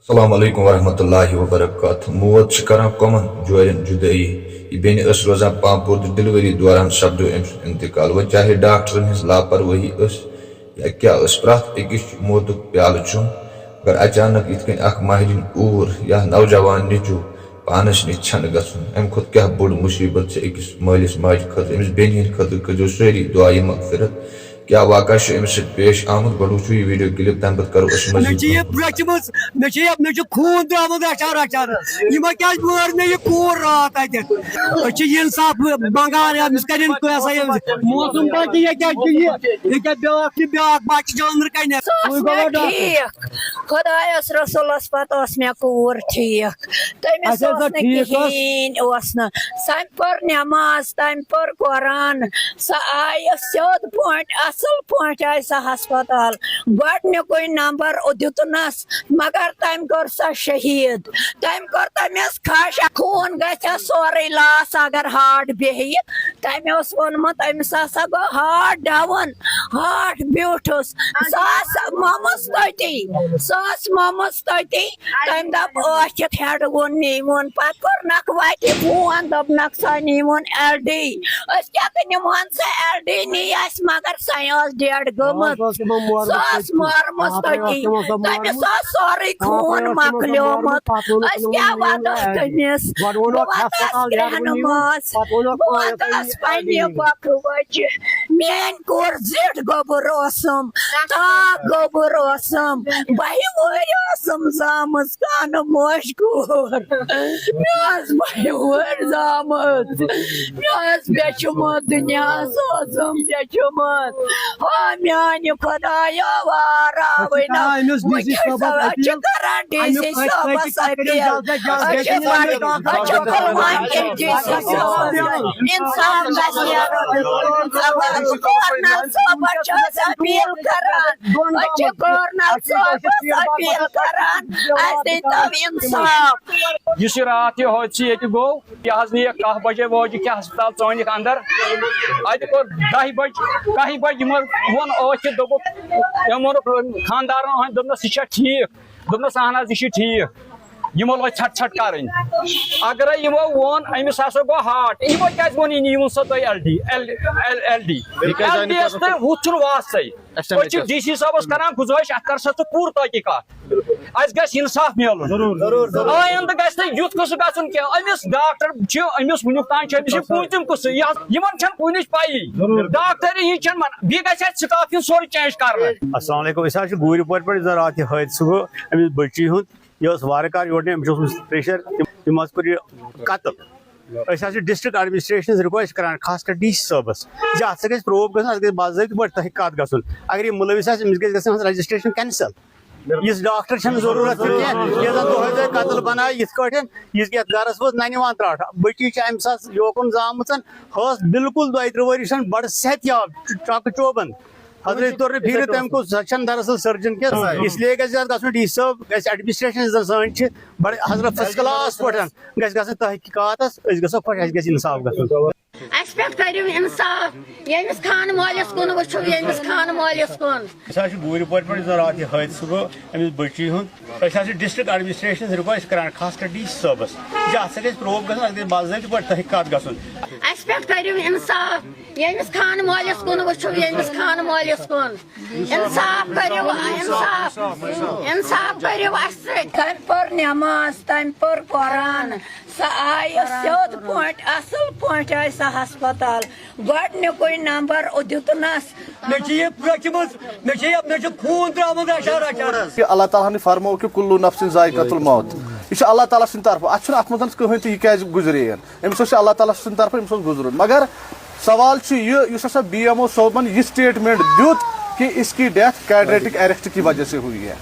السلام علیکم ورحمۃ اللہ وبرکاتہ موت کران کمن جورین جدائی یہ بین روزان پامپور ڈلیوری دوران سپدو ام انتقال و چاہے ڈاکٹرن ہز لاپرواہی یا کیا پرت اکس موتک پیالہ چم اگر اچانک ات کن اخ ماہرین اور یا نوجوان نیچو پانس نش چھن گھن ام کھت کیا بڑ مصیبت اکس مالس ماجہ خاطر امس بین ہند خاطر کرو ساری دعائیں مغفرت کیا واقعہ ام پیش آمد گو وچو یہ ویڈیو کلپ تمہ پتہ کرو مزید خون درامد اچار اچار یہ کیا مر مے یہ کور رات اتہ انصاف منگان امس کر موسم بچہ یہ بیاا بچہ جانور کن خدایس رسولس پتہ مے کور ٹھیک تمس کہین سم پور نماز تم پور قرآن سہ آئی سیود پہ اصل پہ آئی سہ ہسپتال گۄڈنیُکُے نمبر دِتُنس مگر تم کور سہ شہید تم کور تمس کھش خون گژھِ سورُے لاس اگر ہارٹ بیہہِ تمہِ اوس ووٚنمُت أمِس ہسا گوٚو ہارٹ ڈاوُن ہارٹ بیوٗٹھُس سُہ موٚمُس تٔتی تمہِ دپ ٲکھِتھ ہیڈ نیٖوُن پتہٕ کوٚرنکھ وتہِ فون دوٚپنکھ سۄ نیٖوُن ایل ڈی أسۍ کیٛاہ نِمہون سۄ ایل ڈی نی اسہِ مگر سۄ ٲس ڈیڈ گٔمٕژ سۄ ٲس مٲرمٕژ تٔتی تٔمِس اوس سورُے خوٗن مۄکلیومُت أسۍ کیٛاہ ودو تٔمِس بہٕ وَدس کرٛہنہٕ ماز بہٕ وَدس پننہِ بۄکہٕ وچہِ میٲنۍ کور زِٹھ گوٚبُر اوسُم تاک گوٚبُر اوسُم 12 وُہٕرۍ ٲسٕم زامٕژ کانہٕ موش کوٗر مےٚ ٲس 12 وُہٕرۍ زامٕژ مےٚ ٲس بیچھُمُت دُنیاہس اوسُم بیچھُمُت ہا میانہِ خۄدایا واراوٕے نہ چھِ کران ڈی سی صٲبس أسۍ چھِ پُلوامہِ کِس ڈی سی صٲبس انصاف گژھِ نیرُن گورنر صٲبس چھِ أسۍ اپیٖل کران أسۍ چھِ گورنر صٲبس اپیٖل کران اَسہِ دیٖتو انصاف اس رات یہ حادثہ یہ گو یہ نیک 10 بجے واجہ کیا ہسپتال ژٲنِکھ اندر اتہ کور 10 بج ون ٲکھِتھ دوٚپُکھ ووٚنُکھ خاندارن دوٚپنس یہ چھا ٹھیک دوٚپنس اہن حظ یہ چھ ٹھیک یمو لوگ ژھٹ کرٕنۍ اگرے یمو ووٚن أمِس ہسا گوٚو ہارٹ یمو کیازِ ووٚن یہِ نیٖوُن سا تُہۍ ایل ڈی یس تہٕ ہُتھ چھُنہٕ واسطے أسۍ چھِ ڈی سی صٲبس کران گُزٲرِش اتھ کر سا ژٕ پوٗرٕ تحقیٖقات اسہِ گژھِ انصاف مِلُن آیندٕ گژھِ نہٕ یُتھ قصہٕ گژھُن کینٛہہ أمِس ڈاکٹر چھِ أمِس وُنیُک تام چھِ أمِس یہِ پوٗنٛژِم قصہٕ یِمن چھنہٕ کُنِچ پیی ڈاکٹر یہِ چھنہٕ بیٚیہِ گژھِ اَتہِ سٹاف یُن سورُے چینج کرنہٕ السلام علیکم أسۍ حظ چھِ گوٗرِ پورِ پٮ۪ٹھ زن رات یہِ حٲدثہٕ گوٚو أمِس بٔچی ہُنٛد یہِ ٲس واریاہ کال یور أمِس اوسمُت پریشر تٔمۍ حظ کوٚر یہِ قتل أسۍ حظ چھِ ڈسٹرکٹ ایڈمنسٹریشنس رِکویسٹ کران خاص کر ڈی سی صٲبس زِ اتھ سا گژھِ پروو گژھُن اتھ گژھِ باضٲبطہٕ پٲٹھۍ تحقیٖقات گژھُن اگر یہِ مُلوِث آسہِ أمِس گژھِ گژھٕنۍ رجسٹریشن کینسل یُس ڈاکٹر چھنہٕ ضروٗرت تہِ کینٛہہ یہِ زن دۄہے دۄہے قتل بنایہِ یِتھ کٲٹھۍ یُس یتھ گرس منٛز ننہِ یِوان تراٹھ بٔچی چھِ امہِ ساتہٕ یوکُن زامٕژ ہۄ ٲس بالکل 32 ؤری چھنہٕ بڑٕ صحت یاب ٹرکہٕ چوبن حضرت طور پھیرِ تمہِ کو سۄ چھنہٕ دراصل سٔرجن کینٛہہ اس لیے گژھِ اتھ گژھُن ڈی سی صٲب گژھِ ایڈمنسٹریشن زن سٲنۍ چھِ بڑٕ حضرت فٔسٹ کلاس پٲٹھۍ گژھِ گژھٕنۍ تحقیٖقاتس أسۍ گژھو خۄش اسہِ گژھِ انصاف گژھُن اَسہِ پٮ۪ٹھ کٔرِو انصاف ییٚمِس خانہٕ مٲلِس کُن وٕچھِو ییٚمِس خانہٕ مٲلِس کُن أسۍ حظ چھِ گوٗرِ پورِ پٮ۪ٹھ زن رات یہِ حٲدثہٕ گوٚو أمِس بٔچی ہُنٛد أسۍ حظ چھِ ڈسٹرکٹ ایڈمنسٹریشنس رِکویسٹ کران خاص کر ڈی سی صٲبس زِ اتھ سا گژھِ پروو گژھُن اتھ گژھِ باضٲبطہٕ پٲٹھۍ تحقیٖقات گژھُن اَسہِ پٮ۪ٹھ کٔرِو انصاف ییٚمِس خانہٕ مٲلِس کُن وٕچھِو ییٚمِس خانہٕ مٲلِس کُن انصاف کٔرِو انصاف کٔرِو اَسہِ سۭتۍ تٔمۍ پٔر نٮ۪ماز تٔمۍ پٔر قرآن سۄ آیہِ سیوٚد پٲٹھۍ اصل پٲٹھۍ آیہِ سۄ ہسپتال گۄڈنیُکُے نمبر دِتُنس خوٗن درامُت اچار اچار اللہ تعالیٰ ہن فرمو کہ کُلو نفسن ذائقۃ الموت یہ اللہ تعالیٰ سٕنٛدِ طرفہٕ اتھ اتھ منٛز کٕہٕنۍ تہِ یہِ کیازِ گُزرے أمِس اوس اللہ تعالیٰ سٕنٛدِ طرفہٕ أمِس اوس گُزرُن مگر سوال چھُ یہِ یُس ہسا بی ایم او صٲبن یہ سٹیٹمنٹ دیُت کہ اس کی ڈیتھ کیٹریٹک اریسٹ کی وجہ سے ہوئی ہے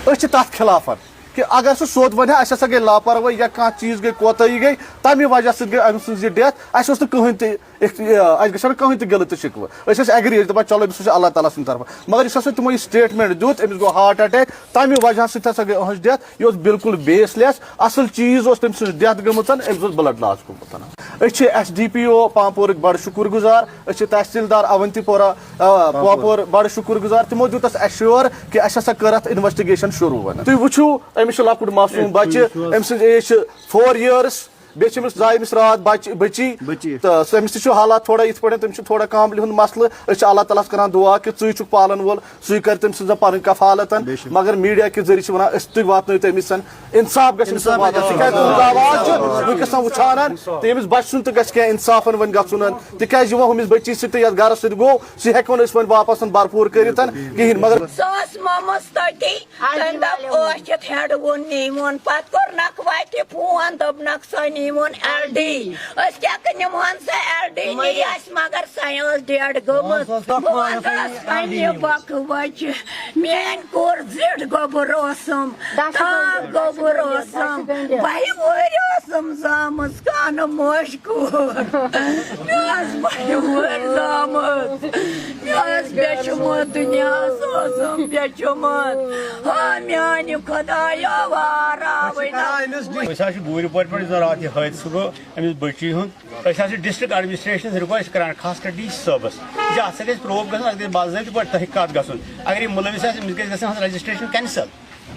أسۍ چھِ تتھ خِلاف کہ اگر سُہ سیوٚد ونہِ ہا اَسہِ ہسا گٔے لاپروٲہی یا کانٛہہ چیٖز گٔے کوتٲہی گٔے تمہِ وجہ سۭتۍ گٔے أمۍ سٕنٛز یہِ ڈیتھ اَسہِ اوس نہٕ کٕہٕنۍ تہِ گژھِ نہٕ کٕہٕنۍ تہِ گِلہٕ تہٕ شِکوٕ أسۍ ٲسۍ ایگری أسۍ دَپان چلو أمِس چھُ اللہ تعالیٰ سٕنٛدِ طرفہٕ مگر یُس ہسا تِمو یہِ سٹیٹمنٹ دیُت أمِس گوٚو ہارٹ اٹیک تَمہِ وجہ سۭتۍ ہسا گٔے أہٕنٛز ڈیتھ یہِ اوس بالکل بیس لیس اصل چیٖز اوس تٔمۍ سٕنٛز ڈیتھ گٔمٕژ أمِس اوس بلڈ لاس گوٚمُت أسۍ چھِ ایس ڈی پی او پامپورٕکۍ بڑٕ شُکُر گُزار أسۍ چھِ تحصیٖلدار اونتی پورہ پاپور بڑٕ شُکُر گُزار تِمو دیُت اَسہِ ایشور کہِ اَسہِ ہسا کٔر اَتھ انویسٹِگیشن شروٗع وۄنۍ تُہۍ وٕچھِو أمِس چھُ لۄکُٹ معصوٗم بچہِ أمۍ سٕنٛز ایج چھِ 4 years بیٚیہِ چھِ أمِس زاے أمِس راتھ بٔچی تہٕ أمِس تہِ چھُ حالات تھوڑا یِتھ پٲٹھۍ تٔمِس چھُ تھوڑا کاملہِ ہُنٛد مسلہٕ أسۍ چھِ اللہ تعالیٰ ہس کران دُعا کہِ ژٕے چھُکھ پالن وول سُے کرِ تٔمۍ سٕنٛز پنٕنۍ کفالت مگر میٖڈیا کہِ ذٔریعہٕ چھِ ونان أسۍ تُہۍ واتنٲیِو تٔمِس اِنصاف گژھِ أمِس واتُن تِکیازِ تُہُنٛد آواز چھُ وٕنکیٚس وٕچھان تہٕ ییٚمِس بچہِ سُنٛد تہِ گژھِ کینٛہہ اِنصافن وۄنۍ گژھُن تِکیازِ یہِ وۄنۍ ہُمِس بٔچی سۭتۍ یتھ گرس سۭتۍ گوٚو سُہ ہیٚکو نہٕ أسۍ وۄنۍ واپس برپوٗر کٔرِتھ کِہینۍ مگر سۄ ٲس مومٕژ تٔتی تٔمۍ دوٚپ ٲسِتھ ہیٚڈوُن نیٖمُن پتہٕ کوٚرنکھ وتہِ فون دوٚپنکھ سۄ نیٖمُن ایل ڈی أسۍ کیٛاہ نِمہون سۄ ایل ڈی نی اَسہِ مگر سۄ ٲس ڈیڈ گٔمٕژ بہٕ وَنہٕ پننہِ بۄکہٕ بچہِ میٲنۍ کوٗر زِٹھ گوٚبُر اوسُم تاگ گوٚبُر اوسُم 2 ؤری ٲسٕم زامٕژ کانہٕ موش کوٗر مےٚ ٲس 2 ؤری زامٕژ مےٚ ٲس بیچھمُت دُنیاہس اوسُم بیچھمُت ہا میانہِ خۄدایا واراوٕے أسۍ حظ چھِ بوٗرِ پورِ پٮ۪ٹھ یُس راتھ یہِ حٲدثہٕ گوٚو أمِس بٔچی ہُنٛد أسۍ حظ چھِ ڈِسٹرک ایڈمنسٹریشنس رِکویسٹ کران خاص کر ڈی سی صٲبس یہِ اَتھ سۭتۍ گژھِ پرٛوف گژھُن اَتھ گژھِ باضٲبطہٕ پٲٹھۍ تحقیقات گژھُن اگر یہِ مُلوِث آسہِ أمِس گژھِ گژھٕنۍ رجسٹریشن کینسل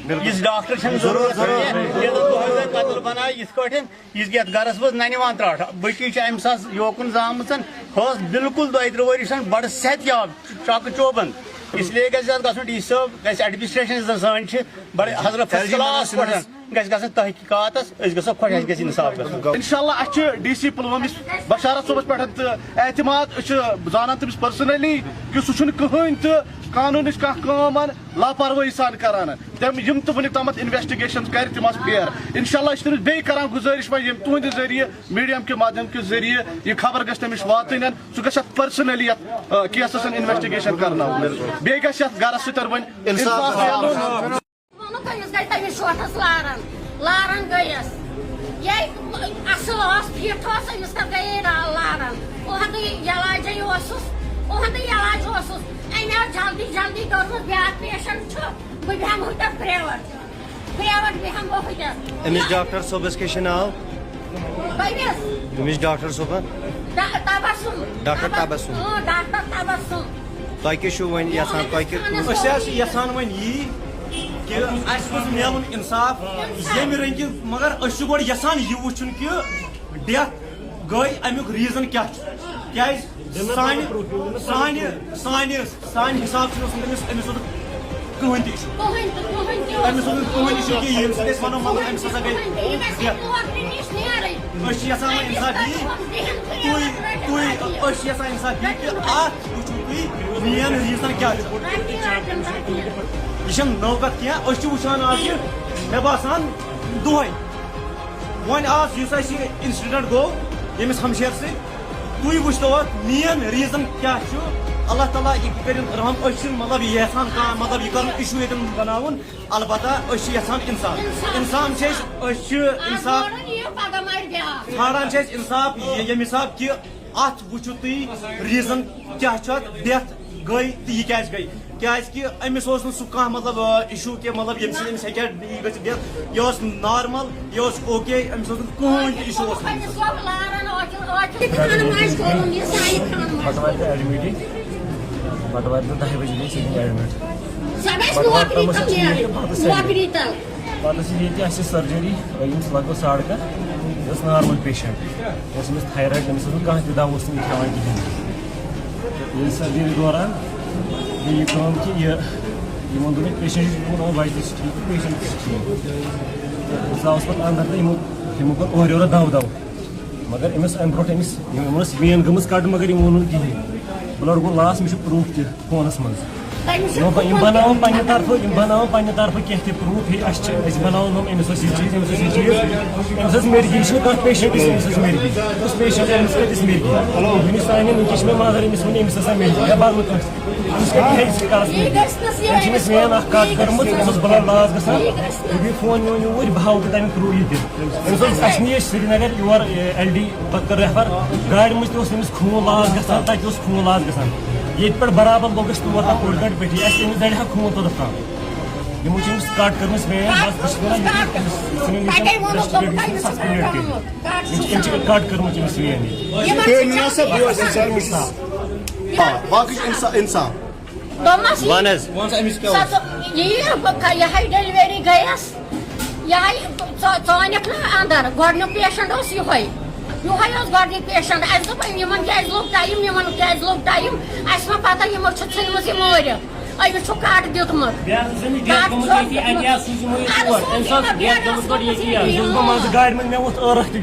یُس ڈاکٹر چھنہٕ ضروٗرت کینٛہہ قتل بنایہِ یِتھ کٲٹھۍ یہِ یتھ گرس منٛز ننہِ وان تراٹھ بٔچی چھِ أمِس حظ یوکُن زامٕژ ہۄ ٲس بِلکُل 2-3 ؤری چھِ بڑٕ صحت یاب چاکہٕ چوبند اسلیے گژھِ اَتھ گژھُن ڈی سی صٲب گژھِ ایڈمنسٹریشن یُس زن سٲنۍ چھِ بڑٕ حضرت فٔسٹ کلاس پٲٹھۍ گژھِ گژھٕنۍ تحقیقاتس أسۍ گژھو خۄش اَسہِ گژھِ اِنصاف گژھُن انشاء اللہ اَسہِ چھُ ڈی سی پُلوٲمِس بشارت صٲبس پٮ۪ٹھ تہٕ اعتماد أسۍ چھِ زانان تٔمِس پٔرسنلی کہِ سُہ چھُنہٕ کٕہٕنۍ تہِ قانوٗنٕچ کانٛہہ کٲم لاپروٲہی سان کران یِم تہِ وُنیُک تامتھ انویسٹِگیشن کرِ تِم آسہٕ فیر انشاء اللہ أسۍ چھِ تٔمِس بیٚیہِ کران گُزٲرِش وۄنۍ ییٚمہِ تُہنٛدِ ذٔریعہٕ میٖڈیم کہِ مادھیم کہِ ذٔریعہٕ یہِ خبر گژھِ تٔمِس واتٕنۍ سُہ گژھِ اَتھ پٔرسنلی یتھ کیسس انویسٹِگیشن کرناوُن بیٚیہِ گژھِ یتھ گرس سۭتۍ وۄنۍ انصاف میلُن تٔمِس گٔے تٔمِس شوٹھس لاران گٔیَس یے اصل ٲس فِٹ ٲس أمِس کَتھ گٔیے لاران اُہُنٛدُے علاجے اوسُس أمۍ آو جلدی کٔرمٕژ بیٛاکھ پیشنٹ چھُ بہٕ بیٚہمہٕ ہُتٮ۪تھ پرٛیویٹ بیٚہمہٕ بہٕ ہُتٮ۪تھ أمِس ڈاکٹر صٲبس کیٛاہ چھُ ناو کٔمِس أمِس ڈاکٹر صٲبن تبسُم ڈاکٹر تبسُم ڈاکٹر تبسُم تۄہہِ کیٛاہ چھُو وۄنۍ یژھان تۄہہِ کیٛاہ أسۍ حظ چھِ یژھان وۄنۍ یی کہِ اَسہِ گوٚژھ میلُن اِنصاف ییٚمہِ رٔنگہِ مگر أسۍ چھِ گۄڈٕ یژھان یہِ وٕچھُن کہِ ڈیتھ گٔے امیُک ریٖزن کیٛاہ چھُ کیٛازِ سانہِ حساب چھُنہٕ اوسمُت أمِس اوسمُت کٕہٕنۍ تہِ اِشوٗ أمِس اوسمُت کٕہٕنۍ اِشوٗ کہِ ییٚمہِ سۭتۍ أسۍ وَنو مطلب أمِس ہسا گٔے أسۍ چھِ یژھان وۄنۍ اِنصاف یی أسۍ چھِ یژھان اِنصاف یی کہِ اَتھ وٕچھِو تُہۍ مین ریٖزن کیٛاہ چھُ یہِ چھنہٕ نٔو کتھ کینٛہہ أسۍ چھِ وٕچھان آز کہِ مےٚ باسان دۄہے وۄنۍ آز یُس اَسہِ یہِ اِنسِڈنٹ گوٚو ییٚمِس ہمشیر سۭتۍ تُہۍ وٕچھتو اَتھ مین ریٖزن کیٛاہ چھُ اللہ تعالیٰ یہِ کٔرِن رحم أسۍ چھِنہٕ مطلب یہِ یژھان کانٛہہ مطلب یہِ کَرُن اِشوٗ ییٚتٮ۪ن بناوُن البتہ أسۍ چھِ یژھان اِنسان چھِ أسۍ چھِ اِنصاف ژھانڈان چھِ أسۍ اِنصاف ییٚمہِ حساب کہِ اَتھ وٕچھِو تُہۍ ریٖزن کیٛاہ چھُ اَتھ ڈیتھ گٔے تہٕ یہِ کیٛازِ گٔے کیٛازِ کہِ أمِس اوس نہٕ سُہ کانٛہہ مطلب اِشوٗ کہِ مطلب ییٚمہِ سۭتۍ أمِس ہیٚکہِ ہا یہِ گٔژھِتھ ڈیتھ یہِ اوس نارمل یہِ اوس اوکے أمِس اوس نہٕ کٕہٕنۍ تہِ اِشوٗ اوس بٹوارِ دۄہ 10 بجے گٔے سٲنۍ ایڈمِٹ پتہٕ ٲس ییٚتہِ اَسہِ سٔرجری أمِس لگ بگ 10:30 یہِ ٲس نارمل پیشنٹ اوس أمِس تھایرایڈ أمِس اوس نہٕ کانٛہہ تہِ دوا اوس نہٕ کھٮ۪وان کِہینۍ ییٚلہِ سٔرجری دوران گٔے یہِ کٲم کہِ یِمن دوٚپ مےٚ پیشنٹ چھُ بچہِ تہِ چھُ ٹھیٖک تہٕ پیشنٹ تہِ چھُ ٹھیٖک بہٕ ژاوُس پتہٕ انٛدر تہٕ یِمو کوٚر اورٕ یورٕ دو مگر أمِس اَمہِ برونٛٹھ یِمن ٲس وین گٔمٕژ کڑنہٕ مگر یِمو ووٚن نہٕ کِہینۍ بٕلڈ گوٚو لاس مےٚ چھُ پروٗف تہِ فونس منٛز بناؤ پنہ طرف کی پروف بناؤ امس یہ چیز امس چیز میڈیکیشن کھانا پیشنٹس میڈکی اس پیشنٹ امس کتس میڈکی ونس تین ونکس میں مادر امس ون امس ہسا میڈکی یا بدل امس کتس مین اخ کت کرمت امس بلڈ لاس گژھان یہ فون نیون یور بہ ہاؤ تمہ تھرو یہ دن اس نی سری نگر یور ایل ڈی پتہ کر ریفر گاڑی مجھ تمس خون لاس گژھان تتہ خون لاس گژھان یہ پہ برابر لوگس تور کوڑ گھنٹہ پہ امس دڑ خون توتھ تام یمو امس کٹ کرمس وین بس کٹ کرمت امس وین انسان یہ ڈیلیوری گیس یہ ثانک نا اندر گۄڈنیُک پیشنٹ اس یہ گۄڈنیُک پیشنٹ اَسہِ دوٚپ یِمن کیٛازِ لوٚگ ٹایم یِمن کیٛازِ لوٚگ ٹایم اَسہِ ما پتہ یِمو چھِ ژھٕنمٕژ یہِ مٲرِتھ أمِس چھُ کٹ دیُتمُت گاڑی منٛز مےٚ ووٚتھ ٲرکھ تہِ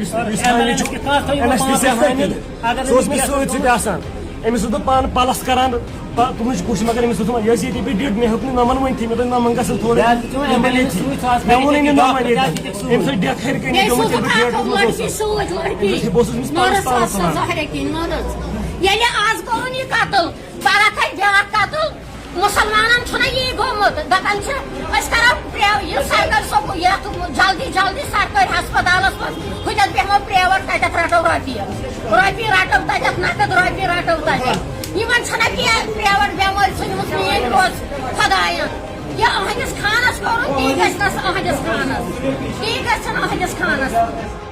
أمِس اوس بہٕ پانہٕ پلس کران تُہٕنٛز کوٗشِش مگر أمِس دوٚپ یہِ ٲسۍ ییٚتی بہٕ ڈِٹ مےٚ ہیوٚک نہٕ نمن ؤنتھٕے مےٚ دوٚپ نمن گژھن تھوڑا مےٚ ووٚنُے نہٕ نمن ییٚتہِ أمۍ سۭتۍ ڈیتھ ہیٚرِ کٔنی گٔمٕژ بہٕ اوسُس أمِس پانس ییٚلہِ آز کوٚرُن یہِ قتل پگہہ تھایہِ بیٛاکھ قتل مسلمانن چھُنہ یی گوٚمُت دپان چھِ أسۍ کرو یہِ سرکٲرۍ سکوٗل یتھ جلدی جلدی سرکٲرۍ ہسپتالس منٛز ہُتٮ۪تھ بیٚہمو پریویٹ تتٮ۪تھ رٹو رۄپیہِ رٹو تتٮ۪تھ نقد رۄپیہِ رٹو تتٮ۪تھ یِمن چھنہ کینٛہہ پریویٹ بٮ۪مٲرۍ ژھٕنمٕژ میٲنۍ روز خۄداین یہِ أہنٛدِس خانس کوٚرُن تی گژھِ نہٕ أہنٛدِس خانس تی گژھِ نہٕ أہنٛدِس خانس